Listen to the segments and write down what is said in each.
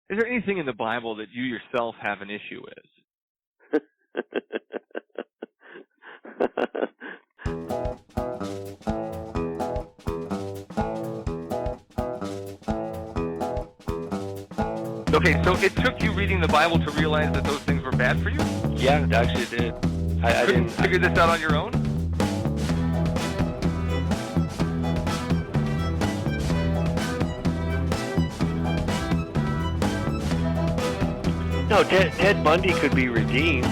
Is there anything in the Bible that you yourself have an issue with? Okay, so it took you reading the Bible to realize that those things were bad for you? Yeah, it actually did. I Couldn't didn't figure this out on your own? No, Ted Bundy could be redeemed.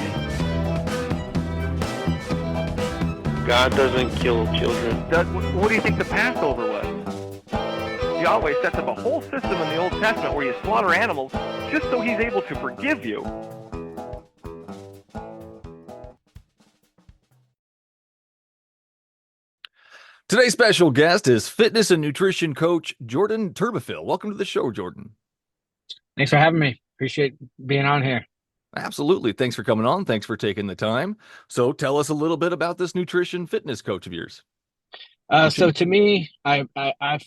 God doesn't kill children. What do you think the Passover was? Yahweh sets up a whole system in the Old Testament where you slaughter animals just so he's able to forgive you. Today's special guest is fitness and nutrition coach Jordan Turbyfill. Welcome to the show, Jordan. Thanks for having me. Appreciate being on here. Absolutely. Thanks for coming on. Thanks for taking the time. So tell us a little bit about this nutrition fitness coach of yours. So to me, I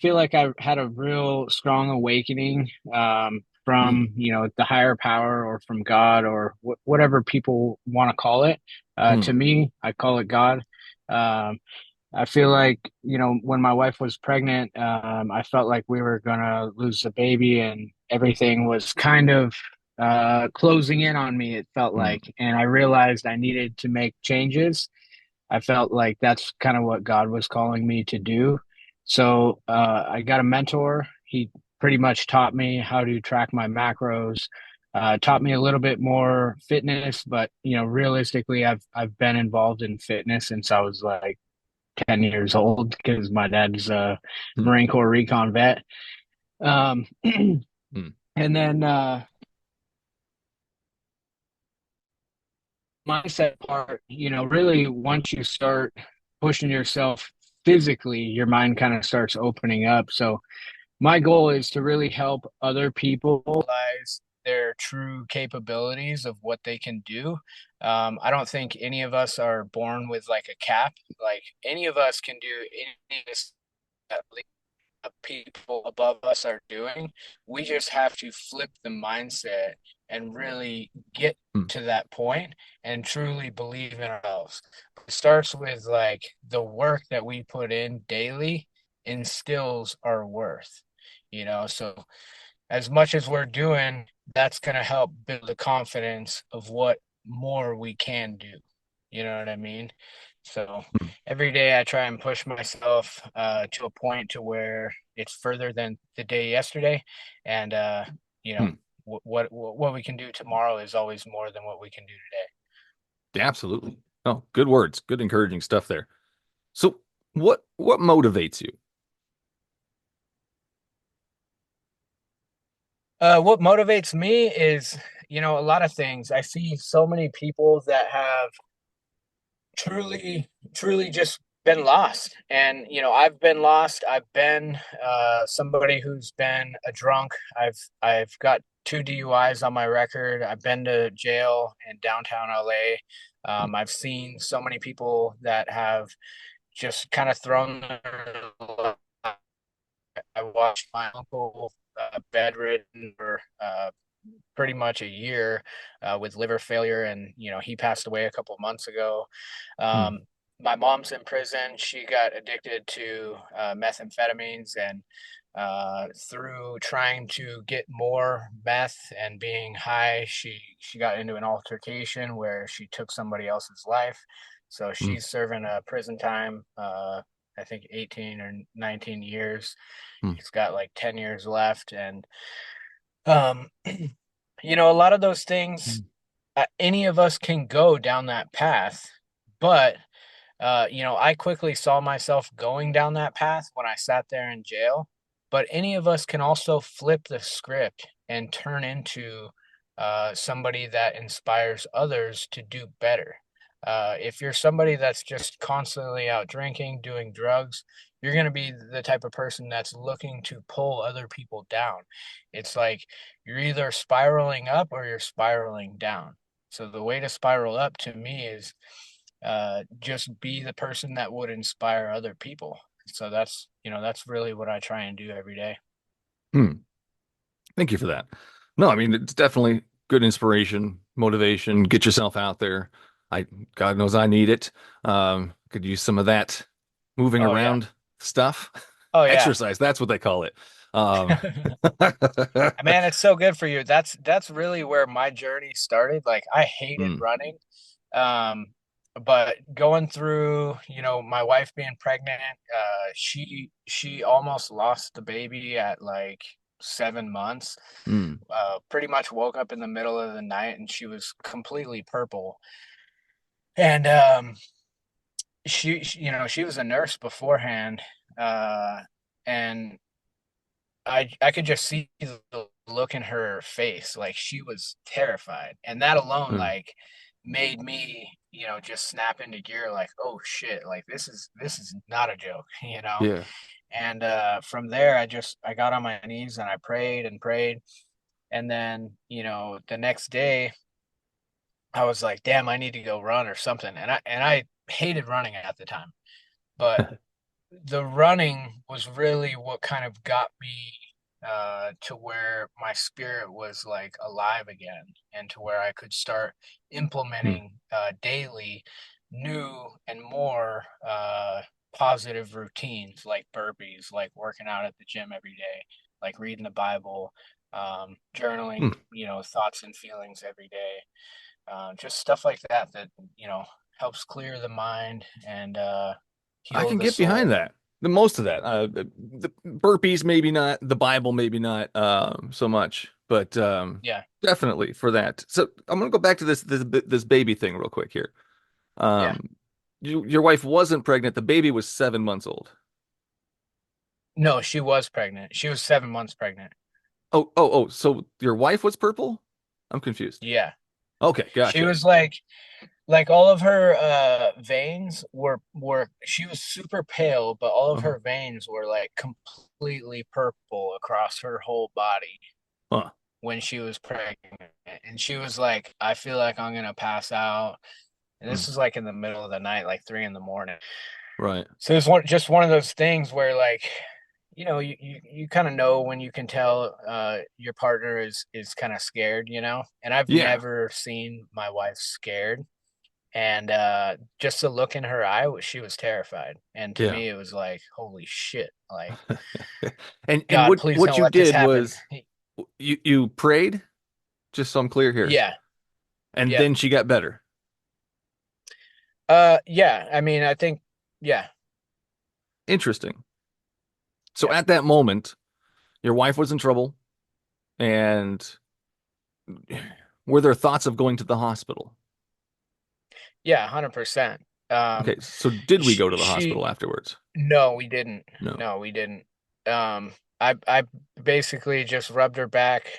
feel like I've had a real strong awakening from the higher power or from God or whatever people want to call it. To me, I call it God. I feel like, when my wife was pregnant, I felt like we were gonna lose the baby and everything was kind of closing in on me, it felt like, and I realized I needed to make changes. I felt like that's kind of what God was calling me to do. So I got a mentor. He pretty much taught me how to track my macros, taught me a little bit more fitness, but realistically, I've been involved in fitness since I was like 10 years old because my dad's a Marine Corps recon vet. And then mindset part, really once you start pushing yourself physically, your mind kind of starts opening up. So my goal is to really help other people realize their true capabilities of what they can do. I don't think any of us are born with like a cap. Like any of us can do anything that people above us are doing. We just have to flip the mindset and really get to that point and truly believe in ourselves. It starts with like the work that we put in daily instills our worth, so as much as we're doing, that's going to help build the confidence of what more we can do. You know what I mean? So every day I try and push myself to a point to where it's further than the day yesterday, and what we can do tomorrow is always more than what we can do today. Absolutely. Oh, good words. Good encouraging stuff there. So what motivates you? What motivates me is, a lot of things. I see so many people that have truly just been lost. And, I've been lost. I've been somebody who's been a drunk. I've got 2 DUIs on my record. I've been to jail in downtown LA. I've seen so many people that have just kind of thrown their I watched my uncle bedridden for pretty much a year with liver failure, and he passed away a couple of months ago. My mom's in prison. She got addicted to methamphetamines, and through trying to get more meth and being high, she got into an altercation where she took somebody else's life. So she's serving a prison time. I think 18 or 19 years. He's got like 10 years left. And, a lot of those things, any of us can go down that path. But, I quickly saw myself going down that path when I sat there in jail. But any of us can also flip the script and turn into somebody that inspires others to do better. If you're somebody that's just constantly out drinking, doing drugs, you're going to be the type of person that's looking to pull other people down. It's like you're either spiraling up or you're spiraling down. So the way to spiral up to me is just be the person that would inspire other people. So that's really what I try and do every day. Thank you for that. No, I mean, it's definitely good inspiration, motivation, get yourself out there. I, God knows I need it. Could use some of that moving Oh yeah. around stuff. Oh yeah. Exercise, that's what they call it. Um, Man, it's so good for you. That's really where my journey started. Like I hated mm, running. Um, but going through, my wife being pregnant, she almost lost the baby at like 7 months. mm, Pretty much woke up in the middle of the night and she was completely purple. And she was a nurse beforehand, and I could just see the look in her face, like she was terrified, and that alone mm. like made me, just snap into gear, like, oh shit, like this is not a joke, Yeah. And from there, I got on my knees and I prayed and prayed, and then the next day I was like, damn, I need to go run or something, and I hated running at the time, but the running was really what kind of got me to where my spirit was like alive again, and to where I could start Mm, implementing daily new and more positive routines, like burpees, like working out at the gym every day, like reading the Bible, mm. journaling, thoughts and feelings every day, just stuff like that helps clear the mind and I heal can the get behind soul. that. The most of that. The burpees, maybe not. The Bible, maybe not so much, but Yeah, definitely for that. So I'm gonna go back to this baby thing real quick here. yeah. Um, your wife wasn't pregnant. The baby was 7 months old. No, she was pregnant. She was 7 months pregnant. Oh. So your wife was purple? I'm confused. Yeah. Okay, She gotcha. was like all of her veins were she was super pale, but all of Uh-huh. her veins were like completely purple across her whole body Huh. when she was pregnant. And she was like, I feel like I'm gonna pass out. And this Mm, was like in the middle of the night, like 3 in the morning. right. So it's just one of those things where like, you kind of know when you can tell your partner is kind of scared, And I've Yeah. never seen my wife scared. And just the look in her eye, she was terrified. And to Yeah. me, it was like, holy shit, like, And God, what please what don't you let this did happen. was you prayed, just so I'm clear here, Yeah. and Yep. then she got better. Yeah. I mean, I think, yeah. Interesting. So Yep. at that moment, your wife was in trouble, and were there thoughts of going to the hospital? Yeah, 100%. Okay, so did we go to the She hospital afterwards? No, we didn't. No. No, we didn't. I basically just rubbed her back.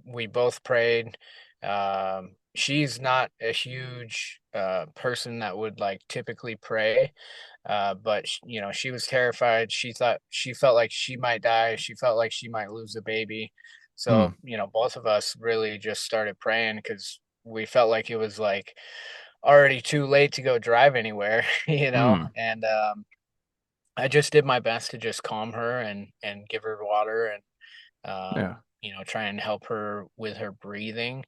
We both prayed. She's not a huge person that would like typically pray, but she was terrified. She felt like she might die. She felt like she might lose the baby. Hmm. So, both of us really just started praying because we felt like it was like already too late to go drive anywhere, Hmm. and I just did my best to just calm her and give her water and Yeah. try and help her with her breathing,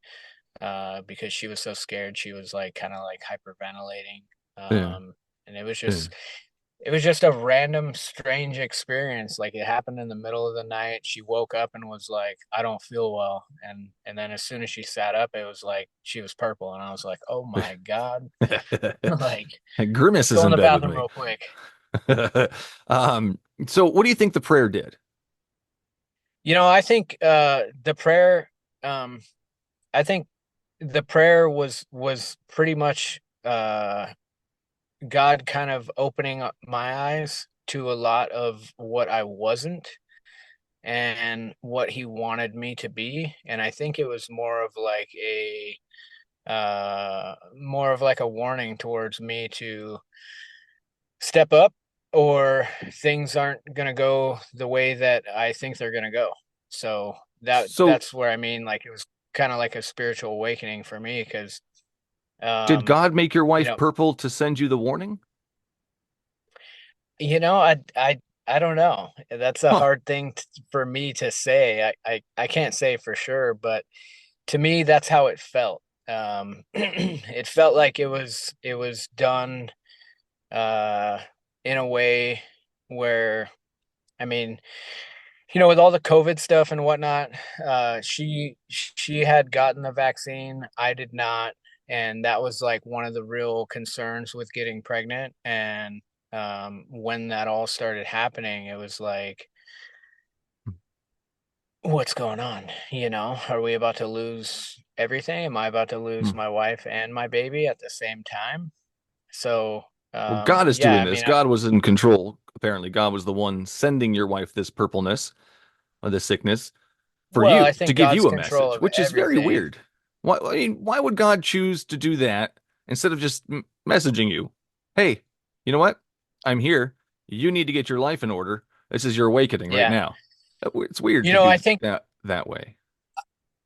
because she was so scared. She was like kind of like hyperventilating. Yeah. And it was Yeah. just a random strange experience. Like it happened in the middle of the night. She woke up and was like, I don't feel well. And then as soon as she sat up, it was like she was purple. And I was like, oh my God. Like, Grimace let's go is in in the bed with bathroom me. real quick. Um, so what do you think the prayer did? I think the prayer um I think the prayer was pretty much God kind of opening up my eyes to a lot of what I wasn't and what he wanted me to be. And I think it was more of like a warning towards me to step up, or things aren't going to go the way that I think they're going to go. So So that's where I mean, like, it was kind of like a spiritual awakening for me because, did um, God make your you wife know, purple to send you the warning? I I don't know. That's a Huh. hard thing for me to say. I can't say for sure, but to me, that's how it felt. It felt like it was done uh, in a way where, I mean, with all the COVID stuff and whatnot, she had gotten the vaccine. I did not, and that was like one of the real concerns with getting pregnant. And when that all started happening, it was like, what's going on? Are we about to lose everything? Am I about to lose Hmm. my wife and my baby at the same time? So, Well, God is yeah, doing I this. mean, God was in control. Apparently, God was the one sending your wife this purpleness or this sickness for well, I you to think give God's you a control message, of which is very everything. weird. Why, I mean, why would God choose to do that instead of just messaging you? Hey, you know what? I'm here. You need to get your life in order. This is your awakening right Yeah. now. It's weird You to know, I do think that way.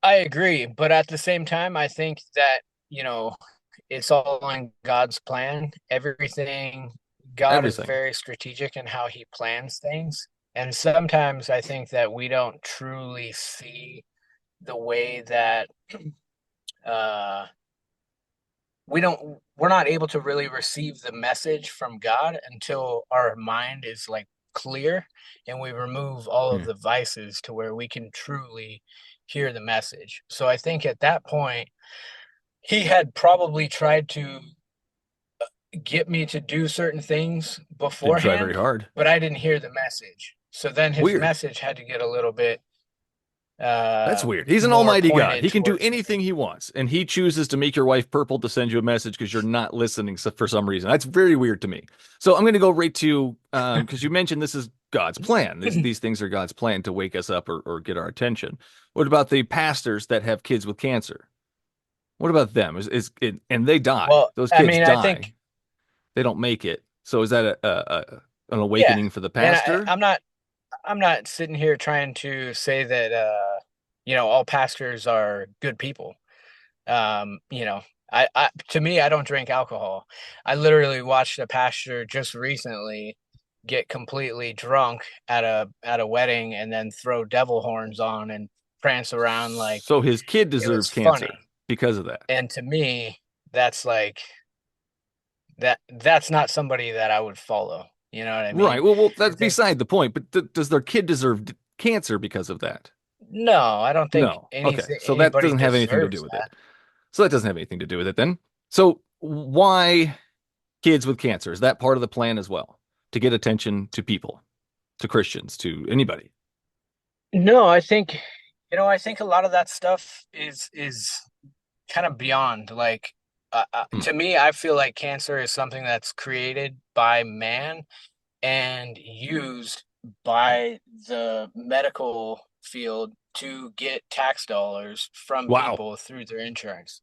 I agree, but at the same time, I think that, you know, it's all in God's plan. Everything, God is Everything. very strategic in how he plans things. And sometimes I think that we don't truly see the way that uh we're not able to really receive the message from God until our mind is like clear and we remove all of Hmm. the vices to where we can truly hear the message. So I think at that point he had probably tried to get me to do certain things Didn't try very beforehand, hard. but I didn't hear the message. So then his Weird. message had to get a little bit That's weird. He's an more almighty God. pointed He can do towards me. anything he wants, and he chooses to make your wife purple to send you a message because you're not listening for some reason. That's very weird to me. So I'm going to go right to because you mentioned this is God's plan. These things are God's plan to wake us up or get our attention. What about the pastors that have kids with cancer? What about them? Is it, and they die? Well, Those I kids mean, I think die. They don't make it. So is that an yeah, awakening for the and pastor? I'm not sitting here trying to say that all pastors are good people. You know, I to me I don't drink alcohol. I literally watched a pastor just recently get completely drunk at a wedding and then throw devil horns on and prance around like So his kid it was deserves funny. cancer because of that. And to me, that's like that's not somebody that I would follow. You know what I mean? Right. Well, that's Because they beside the point. But does their kid deserve cancer because of that? No, I don't think No. Okay. So that anybody doesn't have anything to do deserves with that. it. So that doesn't have anything to do with it then. So why kids with cancer? Is that part of the plan as well? To get attention to people, to Christians, to anybody? No, I think a lot of that stuff is kind of beyond. Like, Hmm. to me, I feel like cancer is something that's created by man and used by the medical field to get tax dollars from Wow. people through their insurance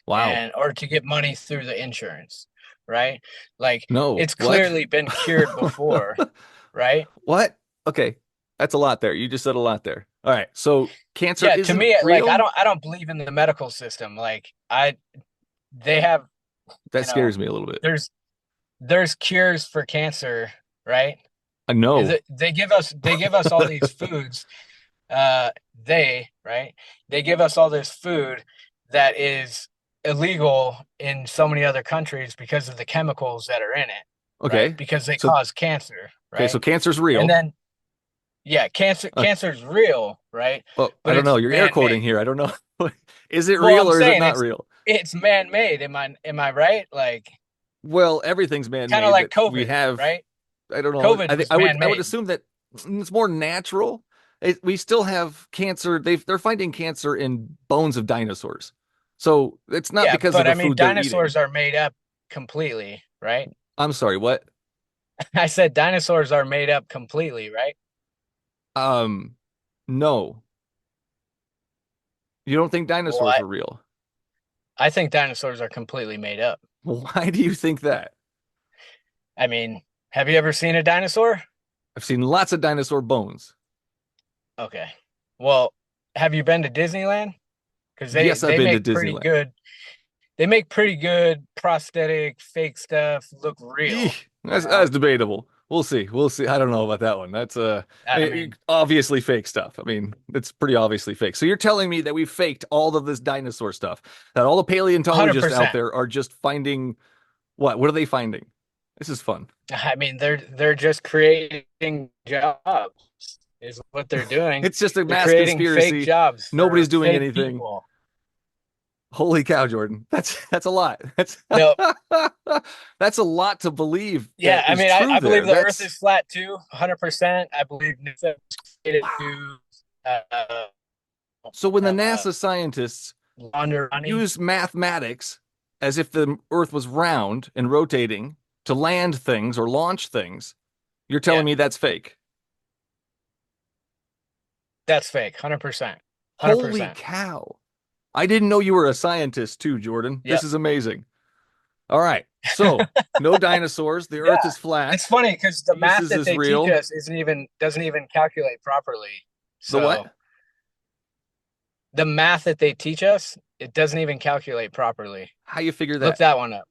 Wow. and or to get money through the insurance, right? Like No. it's What? clearly been cured before, right? What? Okay. That's a lot there. You just said a lot there. All right. So cancer Yeah, to isn't me, like I real? don't I don't believe in the medical system. Like they have, That you know, scares me a little bit. there's cures for cancer, right? I know. They give us all these foods. Right? They give us all this food that is illegal in so many other countries because of the chemicals that are in it, right? Okay. Because they So cause cancer, okay, so right? cancer's And real. then yeah, Uh, cancer's real, right? well, I But don't it's know. You're air quoting man-made. here. I don't know. Is it Well, real I'm or is it saying not it's real? it's man-made. Am I right? Like Well, everything's kind of man-made like that we COVID, have. right? I don't know. COVID I think was I would man-made. assume that it's more natural. We still have cancer. They're finding cancer in bones of dinosaurs. So it's not Yeah, because of but the I mean food they're eating. dinosaurs are made up completely, right? I'm sorry, what? I said dinosaurs are made up completely, right? Um, no. You don't think Well, dinosaurs I, were real? I think dinosaurs are completely made up. Why do you think that? I mean, have you ever seen a dinosaur? I've seen lots of dinosaur bones. Okay. Well, have you been to Disneyland? Because they Yes, I've they been to make pretty Disneyland. good they make pretty good prosthetic fake stuff look real, Eek, you that's know? debatable. We'll see. We'll see. I don't know about that one. That's I mean, obviously fake stuff. I mean, it's pretty obviously fake. So you're telling me that we faked all of this dinosaur stuff, that all the paleontologists out 100%. there are just finding what? What are they finding? This is fun. I mean, they're just creating jobs, is what they're doing. It's just a They're mass creating fake conspiracy. jobs Nobody's for doing fake anything. people. Holy cow, Jordan. That's a lot. That's No, that's a lot to believe yeah, that I is mean, true I there. believe the Earth That's is flat too, 100%. I believe NASA was created to uh, so when the uh, NASA scientists launder money. use mathematics as if the Earth was round and rotating to land things or launch things, you're Yeah, telling me that's fake. that's fake, 100%, Holy 100%. cow. I didn't know you were a scientist too, Jordan. This Yep. is amazing. All right. So, no dinosaurs. The Yeah, Earth is flat. it's funny because the math Jesus that is they teach real. us doesn't even calculate properly. The So what? the math that they teach us, it doesn't even calculate properly. How you figure Look that? that one up.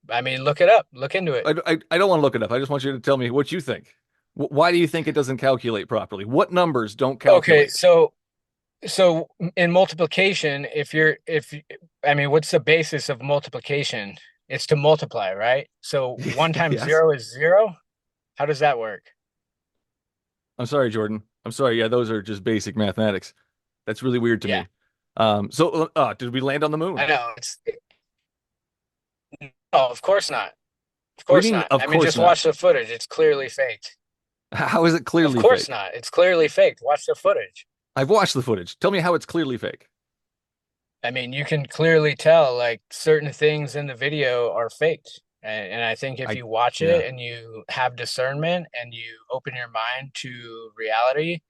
I mean, look it up. Look into it. I don't want to look it up. I just want you to tell me what you think. Why do you think it doesn't calculate properly? What numbers don't Okay, calculate? so in multiplication, if I mean, what's the basis of multiplication? It's to multiply, right? So 1 times Yes. 0 is 0. How does that work? I'm sorry, Jordan. I'm sorry. Yeah, those are just basic mathematics. That's really weird to Yeah, me. Did we land on the I moon? know. It's no, of course not. Of What do course you mean? not. Of I mean, course just not. watch the footage. It's clearly faked. How is it Of clearly course fake? not. It's clearly faked. Watch the footage. I've watched the footage. Tell me how it's clearly fake. I mean, you can clearly tell like certain things in the video are faked. And I think if I, you watch yeah. it and you have discernment and you open your mind to reality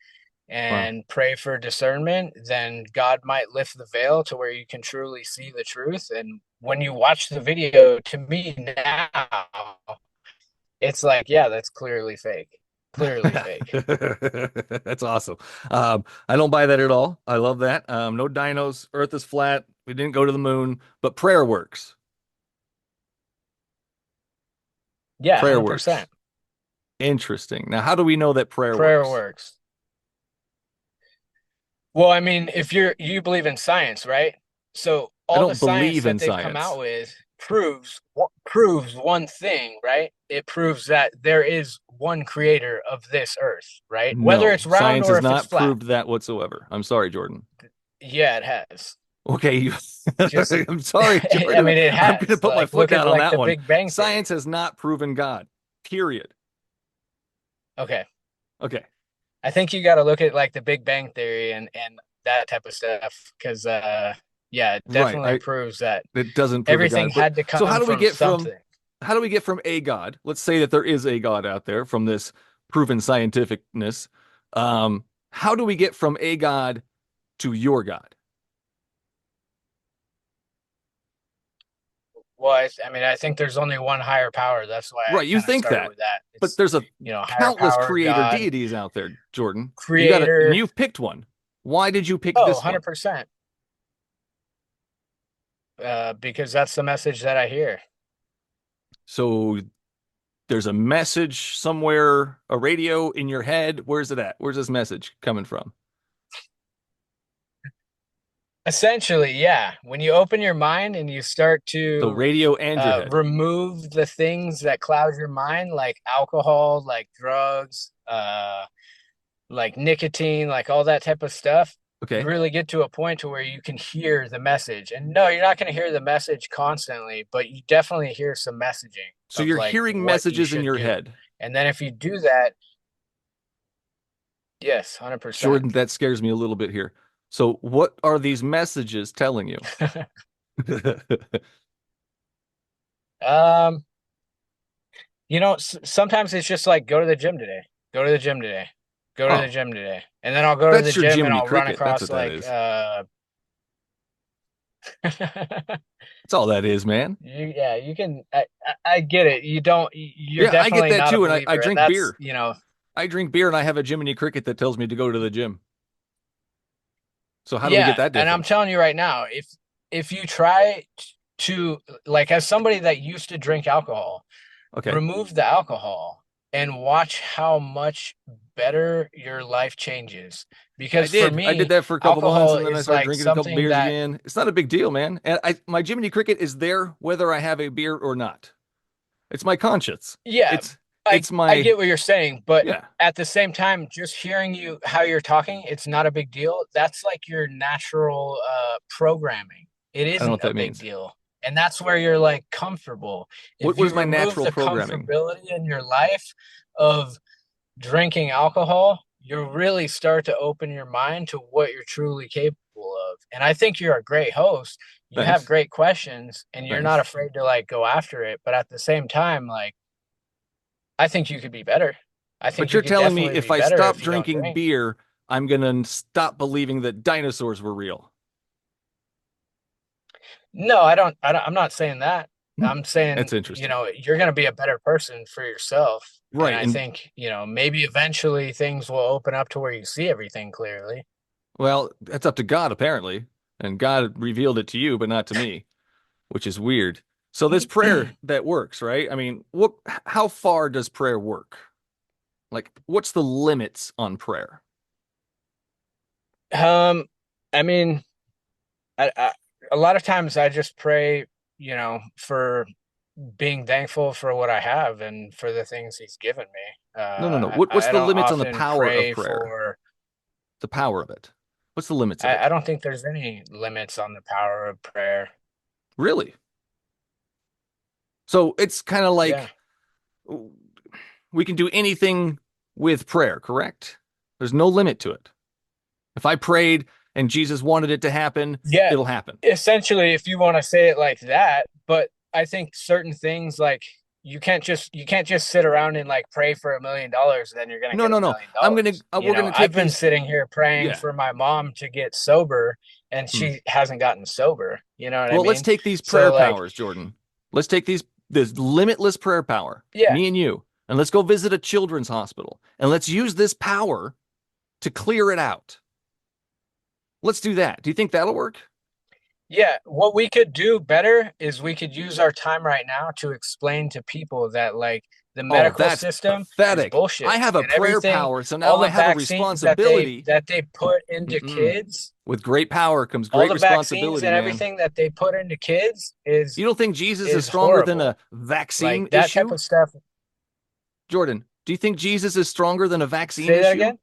Wow. and pray for discernment, then God might lift the veil to where you can truly see the truth. And when you watch the video, to me now, it's like, yeah, that's clearly fake. Clearly fake. That's awesome. I don't buy that at all. I love that. No dinos. Earth is flat. We didn't go to the moon, but prayer works. Yeah, Prayer 100%. works. Interesting. Now, how do we know that prayer Prayer works? works. Well, I mean, if you believe in science, right? So I all the don't science believe that in they've come out science. with proves one thing, right? It proves that there is one creator of this earth, right? Whether No, it's round science or has if it's not flat. proved that whatsoever. I'm sorry, Jordan. Yeah, it has. Okay, Just I'm sorry, I Jordan. mean it I'm going to has. put my Like foot look at down on like that the one. Big Bang Science Theory. has not proven God. Period. Okay. Okay. I think you got to look at like the Big Bang Theory and that type of stuff because yeah, it Right. definitely proves that It doesn't prove a everything God. But had to so come from something. how do we get from a God? Let's say that there is a God out there from this proven scientificness. How do we get from a God to your God? Well, I mean, I think there's only one higher power. That's why I Right, you kind of think started that. with that. But It's, there's a higher countless power, creator God, deities out there, Jordan. And creator. you've picked one. Why did you pick Oh, this one? 100%. Because that's the message that I hear. So there's a message somewhere, a radio in your head. Where's it at? Where's this message coming from? Essentially, yeah. When you open your mind and you start So to radio and your head. remove the things that cloud your mind, like alcohol, like drugs, like nicotine, like all that type of stuff, you Okay. really get to a point to where you can hear the message. And no, you're not going to hear the message constantly, but you definitely hear some messaging So of you're like hearing what you messages in should your do. head. And then if you do that, yes, 100%. Jordan, that scares me a little bit here. So what are these messages telling you? um, sometimes it's just like go to the gym today. Go to the gym today. Go to the Oh, gym today. And then I'll go to the that's your gym and Jiminy I'll run Cricket. That's across what that like is. That's all that is, man. yeah, you can I get it. You're Yeah, I get definitely that not a too. And I believer. And drink that's, beer. I drink beer and I have a Jiminy Cricket that tells me to go to the gym. So how do we get yeah, that and I'm difference? telling you right now, if you try to like as somebody that used to drink alcohol, Okay. remove the alcohol and watch how much better your life changes. Because for I did me, that for a couple months, alcohol and then I is started like drinking a couple something beers that, again. It's not a big deal, man. And my Jiminy Cricket is there whether I have a beer or not. It's my conscience. yeah, It's I it's I my get what you're saying, but yeah. at the same time, just hearing you how you're talking, it's not a big deal. That's like your natural programming. It I don't know isn't what a that big means. is and that's where you're like comfortable. If What is you my remove natural the programming? comfortability in your life of drinking alcohol, you really start to open your mind to what you're truly capable of. And I think you're a great host. You have Thanks. great questions and you're not Thanks. afraid to like go after it. But at the same time, like, I think you could be better. I think But you you're could telling me definitely if be I better stop if you don't drinking drink. beer, I'm gonna stop believing that dinosaurs were real. No, I'm not saying that. I'm That's saying, interesting. you're going to be a better person for yourself. And Right. I And think, maybe eventually things will open up to where you see everything clearly. well, that's up to God, apparently. And God revealed it to you, but not to me, which is weird. So this prayer that works, right? I mean, how far does prayer work? Like, what's the limits on prayer? Um, I mean, I a lot of times I just pray, for being thankful for what I have and for the things he's given me. No, no, no. What's I the don't limits on the often power of pray prayer? for, The power of it. What's the limits of I it? don't think there's any limits on the power of prayer. Really? So it's kind of Yeah. like we can do anything with prayer, correct? There's no limit to it. If I prayed and Jesus wanted it to happen, Yeah, it'll happen. essentially, if you want to say it like that, but I think certain things like you can't just sit around and like pray for $1 million, then you're gonna No, get no, a no. million I'm gonna dollars. we're gonna I've take been these. sitting here praying Yeah. for my mom to get sober, and Hmm. she hasn't gotten sober. You know what I Well, let's mean? take these prayer So like, powers, Jordan. Let's take this limitless prayer power, yeah, me and you, and let's go visit a children's hospital and let's use this power to clear it out. Let's do that. Do you think that'll work? yeah. What we could do better is we could use our time right now to explain to people that like the Oh, medical that's system is pathetic. I bullshit have a and prayer everything, power, so now all I the have a vaccines responsibility. that they put into Mm-mm. kids, With great power comes all great the vaccines responsibility, and man. everything that they put into kids You don't think Jesus is is stronger than a horrible. vaccine Like that type issue? of stuff. Jordan, do you think Jesus is stronger than a vaccine Say that issue? again?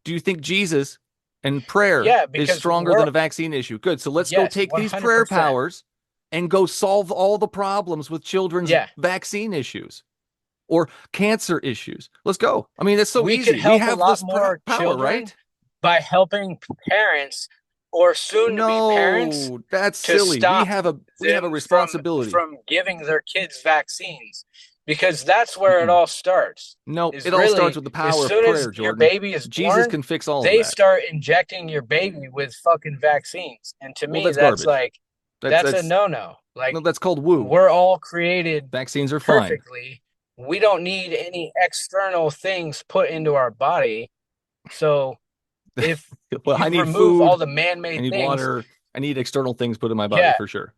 Do you think Jesus and prayer Yeah, is because stronger than a vaccine issue? Good. So let's go yes, take these prayer 100%. powers and go solve all the problems with children's Yeah. vaccine issues or cancer issues. Let's go. I mean, it's so We could easy. We help a have lot this more power, children right? by helping parents or soon to be parents No, that's to silly. We stop have a them responsibility. from giving their kids vaccines because that's where it Mm-mm. all starts. No, Is it all starts really with the as power of soon as prayer, your Jordan. baby is Jesus born, can fix all of they that. start injecting your baby with fucking vaccines. And to Well, me that's that's garbage. like That's that's a that's no-no. Like no, that's called woo. we're all created Vaccines are fine. perfectly. We don't need any external things put into our body. So if Well, I you need remove all food. the I man-made need things, water. I need external things put in my body yeah, for sure.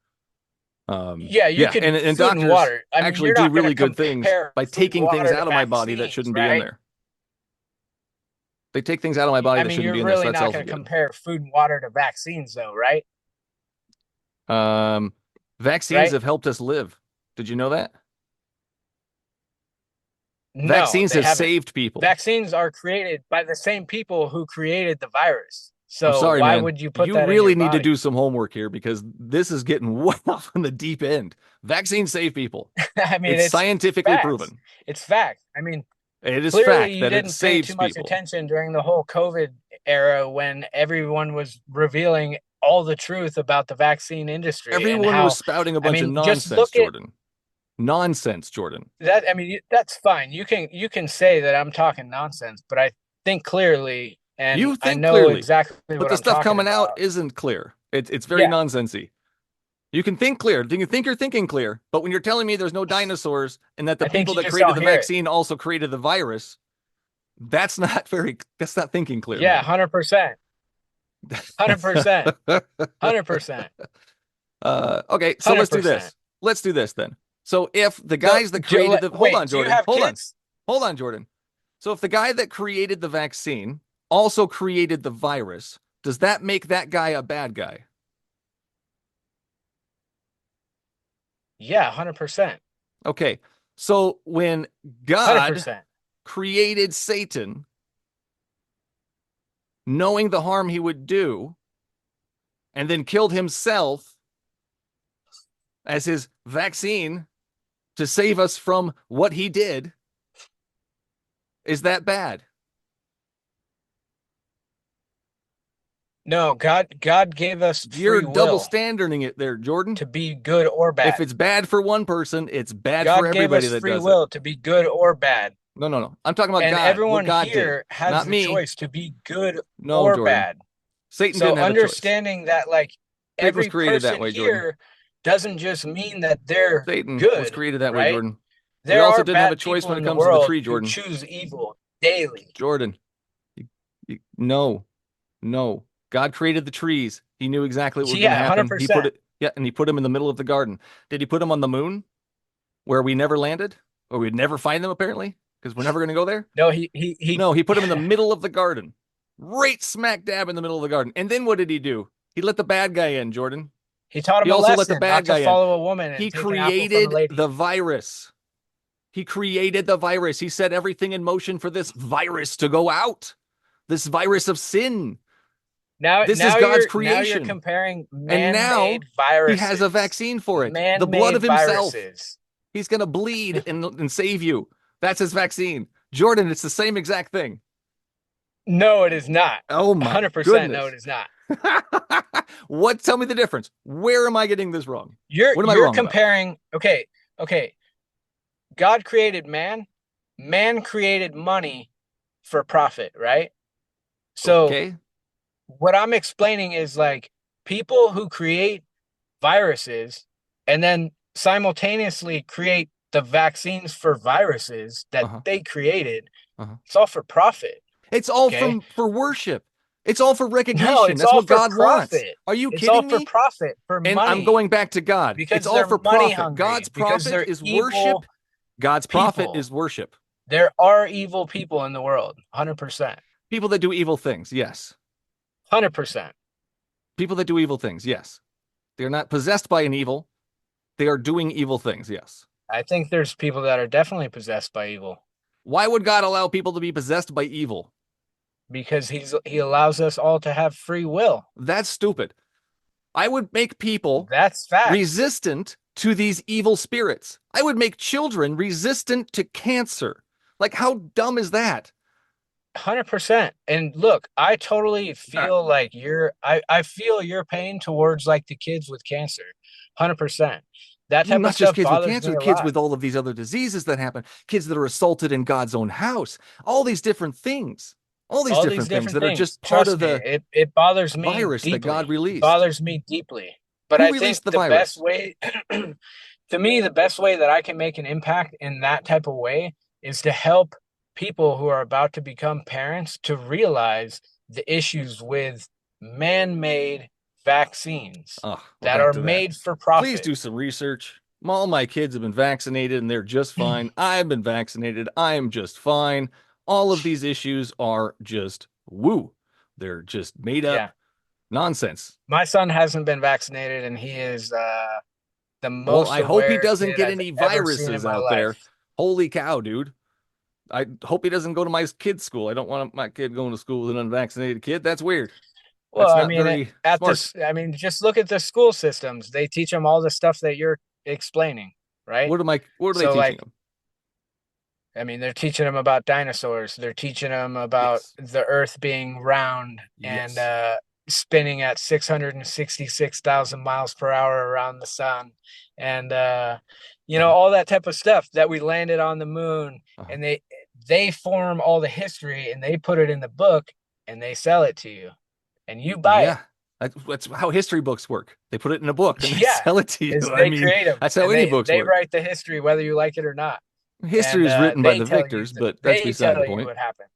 yeah, you Yeah, could and food and doctors water. I mean, actually you're do not going to really good things compare by food and taking things water to out of my body that vaccines, shouldn't be in right? there. They take things out of my body I that mean, shouldn't you're be in there, so really that's not also going to good. compare food and water to vaccines, though, right? Um, Vaccines Right? have helped us live. Did you know that? No, Vaccines they have haven't. saved people. Vaccines are created by the same people who created the virus. I'm So sorry, why man. would you put You that in your really need to body? do some homework here because this is getting way off on the deep end. Vaccines save people. I mean, It's it's scientifically facts. proven. It's fact. I mean, It is clearly fact you that it didn't pay saves too much people. attention during the whole COVID era when everyone was revealing all the truth about the vaccine industry and Everyone was how, spouting a I bunch of mean, just nonsense, look at Jordan. Nonsense, Jordan. that. I mean, that's fine. You can say that I'm talking nonsense, but I think clearly and You I think know clearly, exactly but what the I'm stuff talking coming out about. isn't clear. It's very Yeah, nonsensy. You can think clear. You can think you're thinking clear, but when you're telling me there's no dinosaurs and that the I think people you that just created don't the hear it. vaccine also created the virus, that's not thinking clear, Yeah, man. 100%. 100%. 100%. Okay, so let's do 100%. this. Let's do this then. So if the So, guys that created the hold wait, on, do you Jordan, have hold on. kids? Hold on, Jordan. So if the guy that created the vaccine also created the virus, does that make that guy a bad guy? Yeah, 100%. Okay. So when God 100%. created Satan, knowing the harm he would do, and then killed himself as his vaccine to save us from what he did, is that bad? No, God gave us You're free double will standarding it there, Jordan. to be good or If bad. it's bad for one person, it's bad for God gave everybody us that free does it. will to be good or bad. No, no, no. I'm talking about And God. What everyone God did, here has not the me. choice to be good No, or Jordan. bad. Satan So didn't have a choice. understanding that like Satan was every created that person way, Jordan. here doesn't just mean that they're Satan was good, created that way, right? Jordan. We There also are didn't have a bad choice people when in it the comes to the world tree, who Jordan. choose evil daily. Jordan, no, no. God created the trees. He knew exactly what was going to Yeah, happen. He put 100%. it, yeah, and he put them in the middle of the garden. Did he put them on the moon, where we never landed, or we'd never find them apparently, because we're never going to go there? No, No, he put them in the middle of the garden, right smack dab in the middle of the garden. And then what did he do? He let the bad guy in, Jordan. he taught him He a also let the lesson bad not to guy in. follow a woman He and take an apple from a created lady. the virus. He created the virus. He set everything in motion for this virus to go out. This virus of sin. This is God's creation. You're comparing And now man-made viruses. he has a vaccine for it. Man-made The blood of himself. viruses. He's going to bleed and save you. That's his vaccine. Jordan, it's the same exact thing. No, it is not. Oh my 100% goodness. no, it is not. What? Tell me the difference. Where am I getting this wrong? You're What am I wrong comparing, okay. God created man. Man created money for profit, right? So okay. what I'm explaining is like people who create viruses and then simultaneously create the vaccines for viruses that they created. It's all for profit. It's all for worship. It's all for recognition. No, it's That's all what for God profit. wants. Are you it's kidding all me? For profit, for and money. I'm going back to God. Because it's all for money profit. hungry, God's profit is evil worship. God's profit people. is worship. There are evil people in the world, 100%. People that do evil things, yes. 100%. People that do evil things, yes. They're not possessed by an evil. They are doing evil things, yes. I think there's people that are definitely possessed by evil. Why would God allow people to be possessed by evil? Because he allows us all to have free will. That's stupid. I would make people resistant to these evil spirits. I would make children resistant to cancer. Like, how dumb is that? 100%. And look, I totally feel like I feel your pain towards like the kids with cancer. 100%. That type not of stuff just kids with bothers cancer, me a kids lot. with all of these other diseases that happen, kids that are assaulted in God's own house, all these different things. All these different things that are just part of the it bothers me virus deeply. that God released. It bothers me deeply. But Who I released think the virus? best way to me, the best way that I can make an impact in that type of way is to help people who are about to become parents to realize the issues with man-made vaccines that are made for profit. Please do some research. All my kids have been vaccinated and they're just fine. I've been vaccinated. I am just fine. All of these issues are just woo. They're just made up nonsense. My son hasn't been vaccinated and he is the most Well, I hope he doesn't get any viruses out there. Holy cow, dude. I hope he doesn't go to my kid's school. I don't want my kid going to school with an unvaccinated kid. That's weird. Well, I mean, just look at the school systems. They teach them all the stuff that you're explaining, right? What are they teaching them? I mean, they're teaching them about dinosaurs. They're teaching them about the Earth being round and spinning at 666,000 miles per hour around the sun, and all that type of stuff that we landed on the moon. And they form all the history and they put it in the book and they sell it to you, and you buy it. That's how history books work. They put it in a book and they sell it to you. They create them. That's how any books work. They write the history whether you like it or not. History is written by the victors, but that's beside the point. What happened.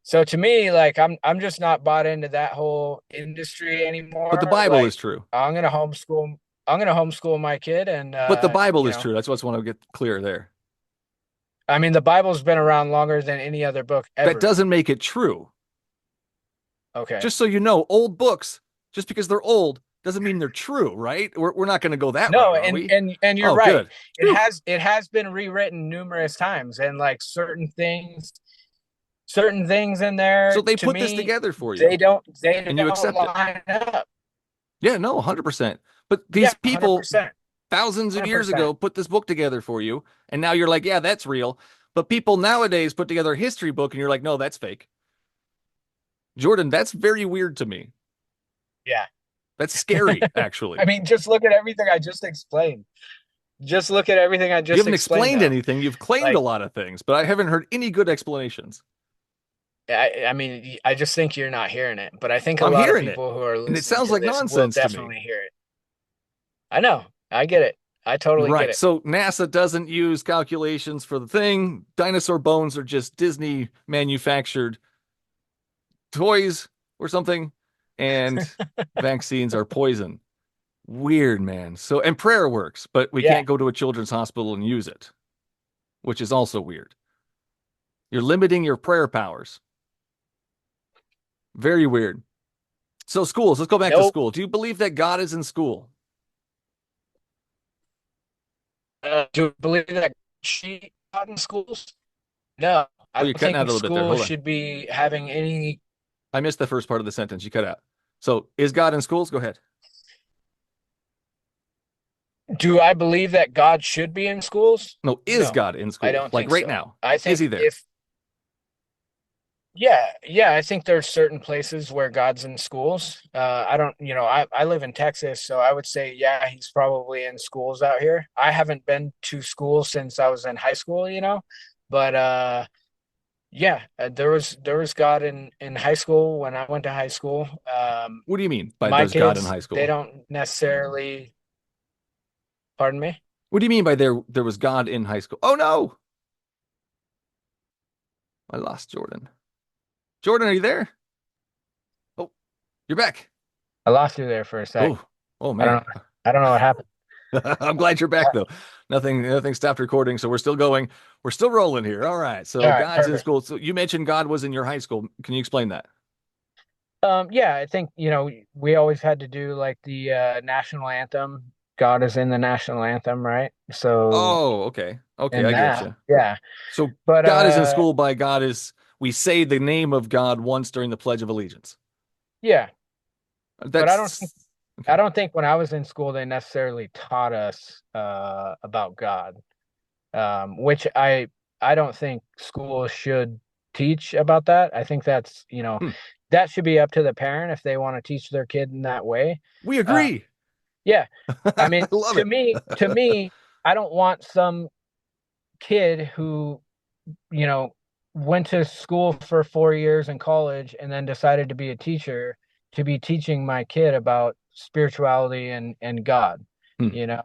So to me, like I'm just not bought into that whole industry anymore. But the Bible is true. I'm gonna homeschool my kid, and but the Bible is true. That's what I want to get clear there. I mean, the Bible's been around longer than any other book That ever. doesn't make it true. Okay. Just so you know, old books, just because they're old, doesn't mean they're true, right? We're not going to go that No, route, are and we? and you're Oh, right. good. Phew. It has been rewritten numerous times, and like certain things in So there they to put this me together for you they and you don't accept it. line up. Yeah, no, 100%. But Yeah, these people 100%. thousands of years 100%. ago put this book together for you, and now you're like, yeah, that's real. But people nowadays put together a history book, and you're like, no, that's fake. Jordan, that's very weird to me. Yeah. That's scary, I actually. mean, just look at everything I just explained. Just look at everything I You just haven't explained, explained though. anything. You've claimed a Like, lot of things, but I haven't heard any good explanations. I mean, I just think you're not hearing it, but I think a I'm lot of hearing it, people who are and it listening sounds to like this will nonsense to me. definitely hear it. I know. I get it. I totally get Right. it. So NASA doesn't use calculations for the thing. Dinosaur bones are just Disney manufactured toys or something, and vaccines are poison. Weird, man. So, and prayer works, but we Yeah. can't go to a children's hospital and use it, which is also weird. You're limiting your prayer powers. Very weird. So, schools, let's go back to Nope. school. Do you believe that God is in school? Do you believe that she taught in schools? No, I Oh, you're don't cutting out a think little bit there. schools Hold on. should be having any. I missed the first part of the sentence. You cut out. So, is God in schools? Go ahead. Do I believe that God should be in schools? No, is No, God in I school? don't Like think right so. now. I Is think he there? if, yeah, I think there's certain places where God's in schools. I don't, I live in Texas, so I would say, yeah, he's probably in schools out here. I haven't been to school since I was in high school, but yeah, there was God in high school when I went to high school. What do you mean by My there's God in kids, high they school? don't necessarily, pardon me. What do you mean by there was God in high school? Oh no, I lost Jordan. Jordan, are you there? Oh, you're back. I lost you there for a sec. Oh, oh I don't man. know. I don't know what happened. I'm glad you're back though. Nothing stopped recording, so we're still going. We're still rolling here. All right. All So right, God's in perfect. school. So you mentioned God was in your high school. Can you explain that? Yeah, I think, we always had to do like the national anthem. God is in the national anthem, right? So Oh, okay. Okay, in I get that, you. yeah. So But God is in school by we say the name of God once during the Pledge of Allegiance. yeah, but That's I okay. don't think when I was in school they necessarily taught us about God. Which I don't think schools should teach about that. I think that's, Hmm. that should be up to the parent if they want to teach their kid in that way. We Uh, agree. yeah, I I mean, love it. to me, I don't want some kid who, you know, went to school for 4 years in college and then decided to be a teacher to be teaching my kid about spirituality and God, Hmm. you know.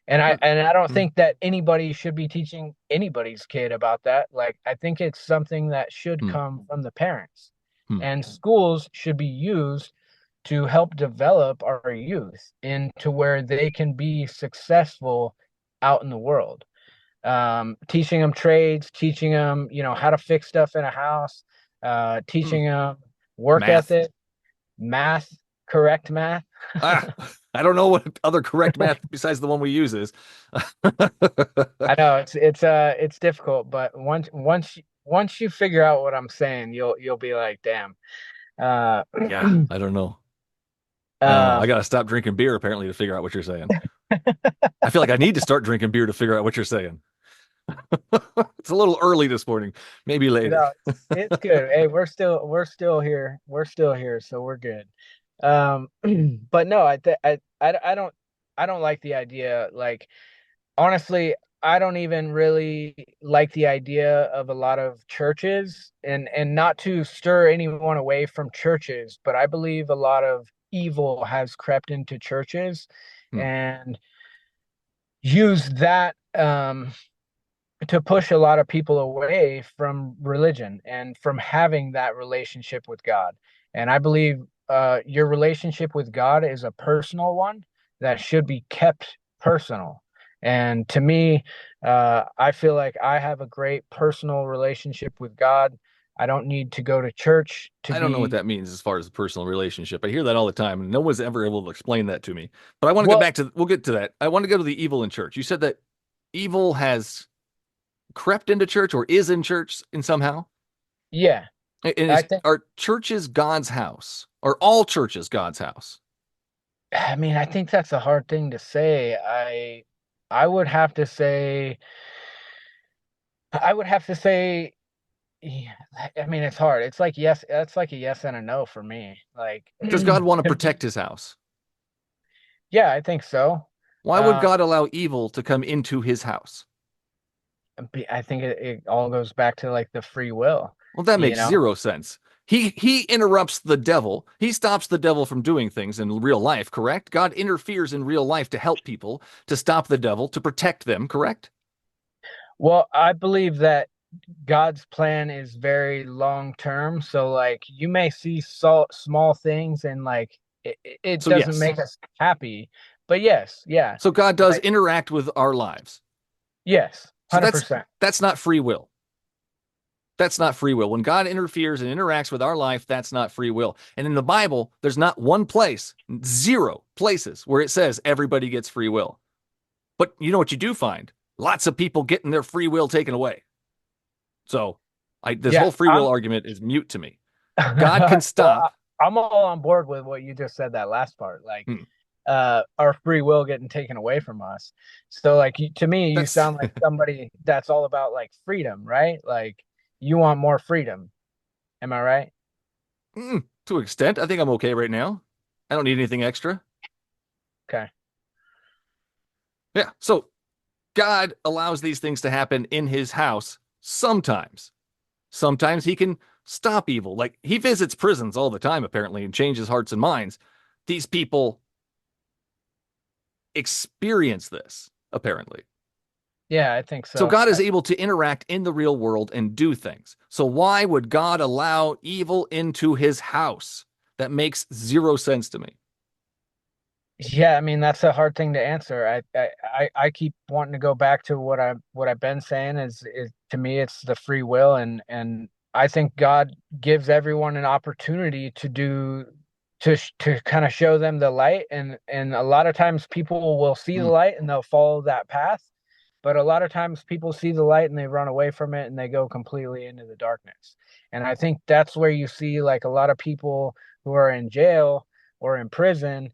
And I don't think that anybody should be teaching anybody's kid about that. Like I think it's something that should Hmm. come from the parents. Hmm. And schools should be used to help develop our youth into where they can be successful out in the world, teaching them trades, teaching them, how to fix stuff in a house, Hmm. teaching them work Math. ethic, math, correct math. Ah, I don't know what other correct math besides the one we use is. I know it's difficult, but once you figure out what I'm saying, you'll be like, damn. Uh, Yeah, I don't know. I don't know. I um, gotta stop drinking beer apparently to figure out what you're saying. I feel like I need to start drinking beer to figure out what you're saying. It's a little early this morning. Maybe later. no, it's good. Hey, we're still here. We're still here, so we're good. Um, but no, I don't like the idea. Like honestly, I don't even really like the idea of a lot of churches, and not to stir anyone away from churches, but I believe a lot of evil has crept into churches Hmm. and used that to push a lot of people away from religion and from having that relationship with God. And I believe your relationship with God is a personal one that should be kept personal. And to me, I feel like I have a great personal relationship with God. I don't need to go to church to I don't know what be that means as far as a personal relationship. I hear that all the time, and no one's ever able to explain that to me. But I want to get well. back to, we'll get to that. I want to go to the evil in church. You said that evil has crept into church or is in church in somehow. Yeah, And I think. are churches God's house? Are all churches God's house? I mean, I think that's a hard thing to say. I would have to say. I would have to say. Yeah, I mean, it's hard. It's like yes. That's like a yes and a no for me. Like, Does God want to to me, protect his house? yeah, I think so. Why would Uh, God allow evil to come into his house? I think it all goes back to like the free will, Well, that you makes know? zero sense. He interrupts the devil. He stops the devil from doing things in real life, correct? God interferes in real life to help people, to stop the devil, to protect them, correct? Well, I believe that God's plan is very long term. So like you may see small things and like it So doesn't yes. make us happy. But yes, yeah. So God does But interact with our lives. yes, So 100%. that's not free will. That's not free will. When God interferes and interacts with our life, that's not free will. And in the Bible, there's not one place, zero places where it says everybody gets free will. But you know what you do find? Lots of people getting their free will taken away. So this Yeah, whole free will I'm argument is mute to me. God can well, stop. I'm all on board with what you just said that last part. Like Hmm, our free will getting taken away from us. So like to me you that's sound like somebody that's all about like freedom, right? Like you want more freedom. Am I right? to an extent. I think I'm okay right now. I don't need anything extra. Okay. Yeah. So God allows these things to happen in his house sometimes. Sometimes he can stop evil. Like he visits prisons all the time, apparently, and changes hearts and minds. These people experience this, apparently. Yeah, I think So so. God is able to interact in the real world and do things. So why would God allow evil into his house? That makes zero sense to me. Yeah, I mean that's a hard thing to answer. I keep wanting to go back to what I've been saying is to me it's the free will and I think God gives everyone an opportunity to do to kind of show them the light and a lot of times people will see the Mm. light and they'll follow that path, but a lot of times people see the light and they run away from it and they go completely into the darkness. And I think that's where you see like a lot of people who are in jail or in prison,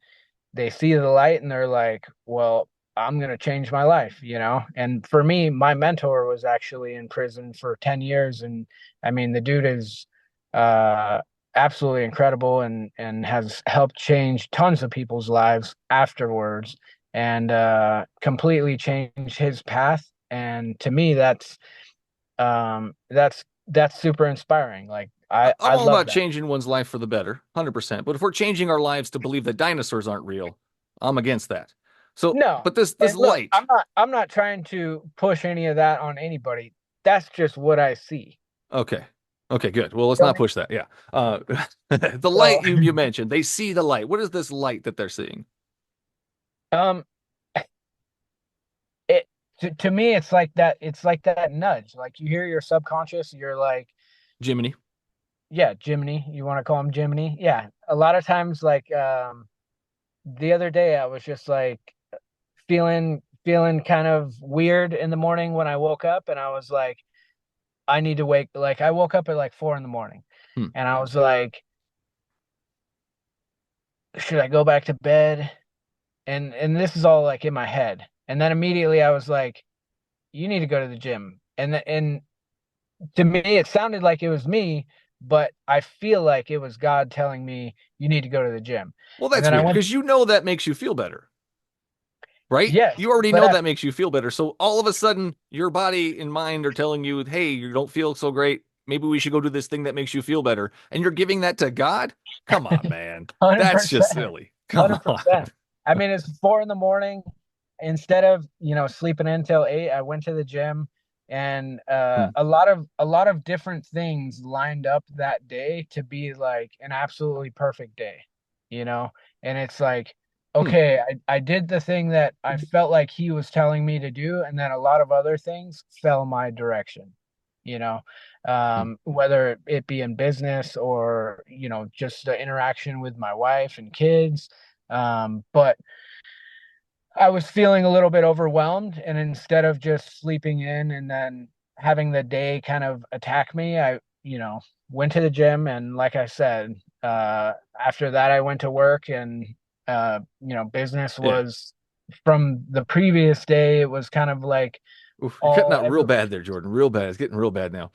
they see the light and they're like, well, I'm going to change my life, you know? And for me, my mentor was actually in prison for 10 years. And I mean, the dude is uh, absolutely incredible and has helped change tons of people's lives afterwards and completely changed his path. And to me, that's super inspiring. Like, I'm I all love about that. changing one's life for the better, 100%. But if we're changing our lives to believe that dinosaurs aren't real, I'm against that. So, No. but this And look, light, I'm not trying to push any of that on anybody. That's just what I see. okay. Okay, good. Well, let's Feel not me? push that. Yeah. The So, light you mentioned, they see the light. What is this light that they're seeing? um, it to me, it's like that nudge. Like you hear your subconscious, you're like, Jiminy. yeah, Jiminy. You want to call him Jiminy? Yeah. A lot of times, like, the other day, I was just like feeling kind of weird in the morning when I woke up, and I was like, I need to wake. Like, I woke up at like 4 in the morning, Hmm. and I was like, should I go back to bed? And this is all like in my head. And then immediately I was like, you need to go to the gym. And to me it sounded like it was me, but I feel like it was God telling me you need to go to the gym. Well, And that's then I weird went, because you know that makes you feel better, right? yes, You already but know that makes you feel better. So all of a sudden, your body and mind are telling you, hey, you don't feel so great. Maybe we should go do this thing that makes you feel better. And you're giving that to God? Come on, man. That's just 100%, silly. Come on. 100%. I mean, it's 4 in the morning. Instead of, sleeping until 8, I went to the gym and Hmm. a lot of different things lined up that day to be like an absolutely perfect day, you know? And it's like, okay, I did the thing that I felt like he was telling me to do, and then a lot of other things fell my direction, you know, Hmm. whether it be in business or, just the interaction with my wife and kids. But I was feeling a little bit overwhelmed, and instead of just sleeping in and then having the day kind of attack me, I, went to the gym, and like I said, after that I went to work, and business Yeah. was from the previous day, it was kind of like Oof, you're cutting all out real every bad there, Jordan. Real bad. It's getting real bad now.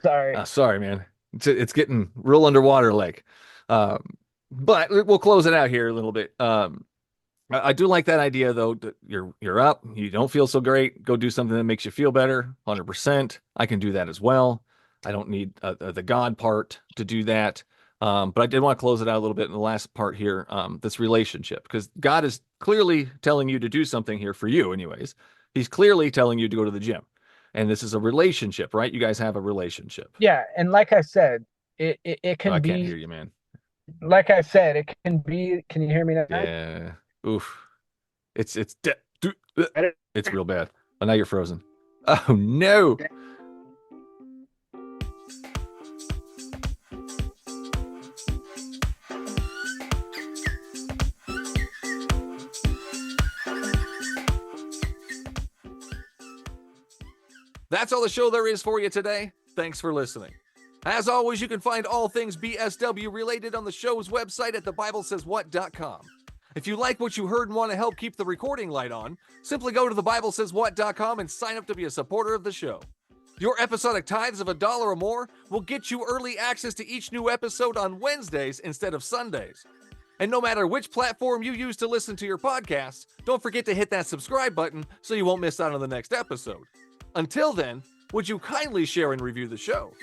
sorry. Sorry, man. It's getting real underwater like. Um, but we'll close it out here a little bit. I do like that idea though. That you're up, you don't feel so great. Go do something that makes you feel better. 100%. I can do that as well. I don't need the God part to do that. But I did want to close it out a little bit in the last part here. This relationship, because God is clearly telling you to do something here for you, anyways. He's clearly telling you to go to the gym, and this is a relationship, right? You guys have a relationship. Yeah, and like I said, it Oh, I can can't be, hear you, man. like I said, it can be. Can you hear me now? Yeah. Oof. It's real bad. Oh, now you're frozen. Oh no. That's all the show there is for you today. Thanks for listening. As always, you can find all things BSW related on the show's website at thebiblesayswhat.com. If you like what you heard and want to help keep the recording light on, simply go to thebiblesayswhat.com and sign up to be a supporter of the show. Your episodic tithes of $1 or more will get you early access to each new episode on Wednesdays instead of Sundays. And no matter which platform you use to listen to your podcasts, don't forget to hit that subscribe button so you won't miss out on the next episode. Until then, would you kindly share and review the show?